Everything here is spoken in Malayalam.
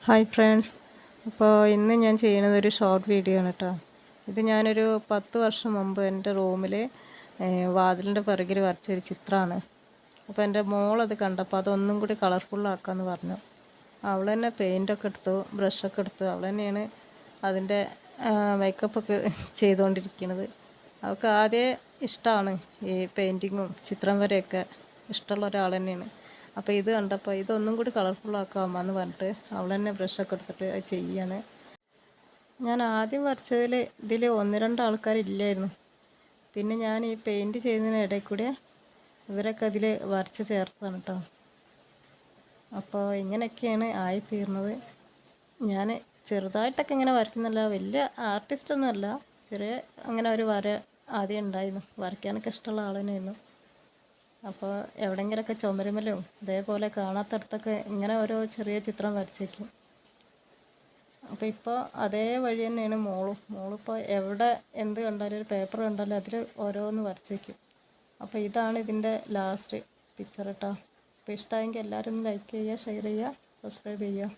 ഹായ് ഫ്രണ്ട്സ്, അപ്പോൾ ഇന്ന് ഞാൻ ചെയ്യുന്നത് ഒരു ഷോർട്ട് വീഡിയോ ആണ് കേട്ടോ. ഇത് ഞാനൊരു 10 വർഷം മുമ്പ് എൻ്റെ റൂമിൽ വാതിലിൻ്റെ പിറകിൽ വരച്ചൊരു ചിത്രമാണ്. അപ്പോൾ എൻ്റെ മോളത് കണ്ടപ്പോൾ അതൊന്നും കൂടി കളർഫുള്ളാക്കാമെന്ന് പറഞ്ഞു. അവൾ തന്നെ പെയിൻറ്റൊക്കെ എടുത്തു, ബ്രഷൊക്കെ എടുത്തു. അവൾ തന്നെയാണ് അതിൻ്റെ മേക്കപ്പൊക്കെ ചെയ്തുകൊണ്ടിരിക്കുന്നത്. അവൾക്ക് ആദ്യം ഇഷ്ടമാണ് ഈ പെയിൻറ്റിങ്ങും ചിത്രം വരെയൊക്കെ ഇഷ്ടമുള്ള ഒരാൾ തന്നെയാണ്. അപ്പോൾ ഇത് കണ്ടപ്പോൾ ഇതൊന്നും കൂടി കളർഫുള്ളാക്കാമെന്ന് പറഞ്ഞിട്ട് അവൾ തന്നെ ബ്രഷൊക്കെ എടുത്തിട്ട് അത് ചെയ്യാണ്. ഞാൻ ആദ്യം വരച്ചതിൽ ഇതിൽ 1-2 ആൾക്കാരില്ലായിരുന്നു. പിന്നെ ഞാൻ ഈ പെയിൻറ്റ് ചെയ്യുന്നതിനിടയിൽ കൂടെ ഇവരൊക്കെ അതിൽ വരച്ച് ചേർത്താണ് കേട്ടോ. അപ്പോൾ ഇങ്ങനെയൊക്കെയാണ് ആയിത്തീർന്നത്. ഞാൻ ചെറുതായിട്ടൊക്കെ ഇങ്ങനെ വരയ്ക്കുന്നില്ല, വലിയ ആർട്ടിസ്റ്റൊന്നുമല്ല, ചെറിയ അങ്ങനെ ഒരു വര ആദ്യം ഉണ്ടായിരുന്നു. വരയ്ക്കാനൊക്കെ ഇഷ്ടമുള്ള ആൾ തന്നെയായിരുന്നു. അപ്പോൾ എവിടെയെങ്കിലുമൊക്കെ ചുമരുമലും ഇതേപോലെ കാണാത്തടത്തൊക്കെ ഇങ്ങനെ ഓരോ ചെറിയ ചിത്രം വരച്ചേക്കും. അപ്പോൾ ഇപ്പോൾ അതേ വഴി തന്നെയാണ് മോളിപ്പോൾ എവിടെ എന്ത് കണ്ടാലും ഒരു പേപ്പർ കണ്ടാലും അതിൽ ഓരോന്ന് വരച്ചേക്കും. അപ്പോൾ ഇതാണ് ഇതിൻ്റെ ലാസ്റ്റ് പിക്ചർ കേട്ടോ. അപ്പോൾ ഇഷ്ടമായെങ്കിൽ എല്ലാവരും ഒന്ന് ലൈക്ക് ചെയ്യുക, ഷെയർ ചെയ്യുക, സബ്സ്ക്രൈബ് ചെയ്യുക.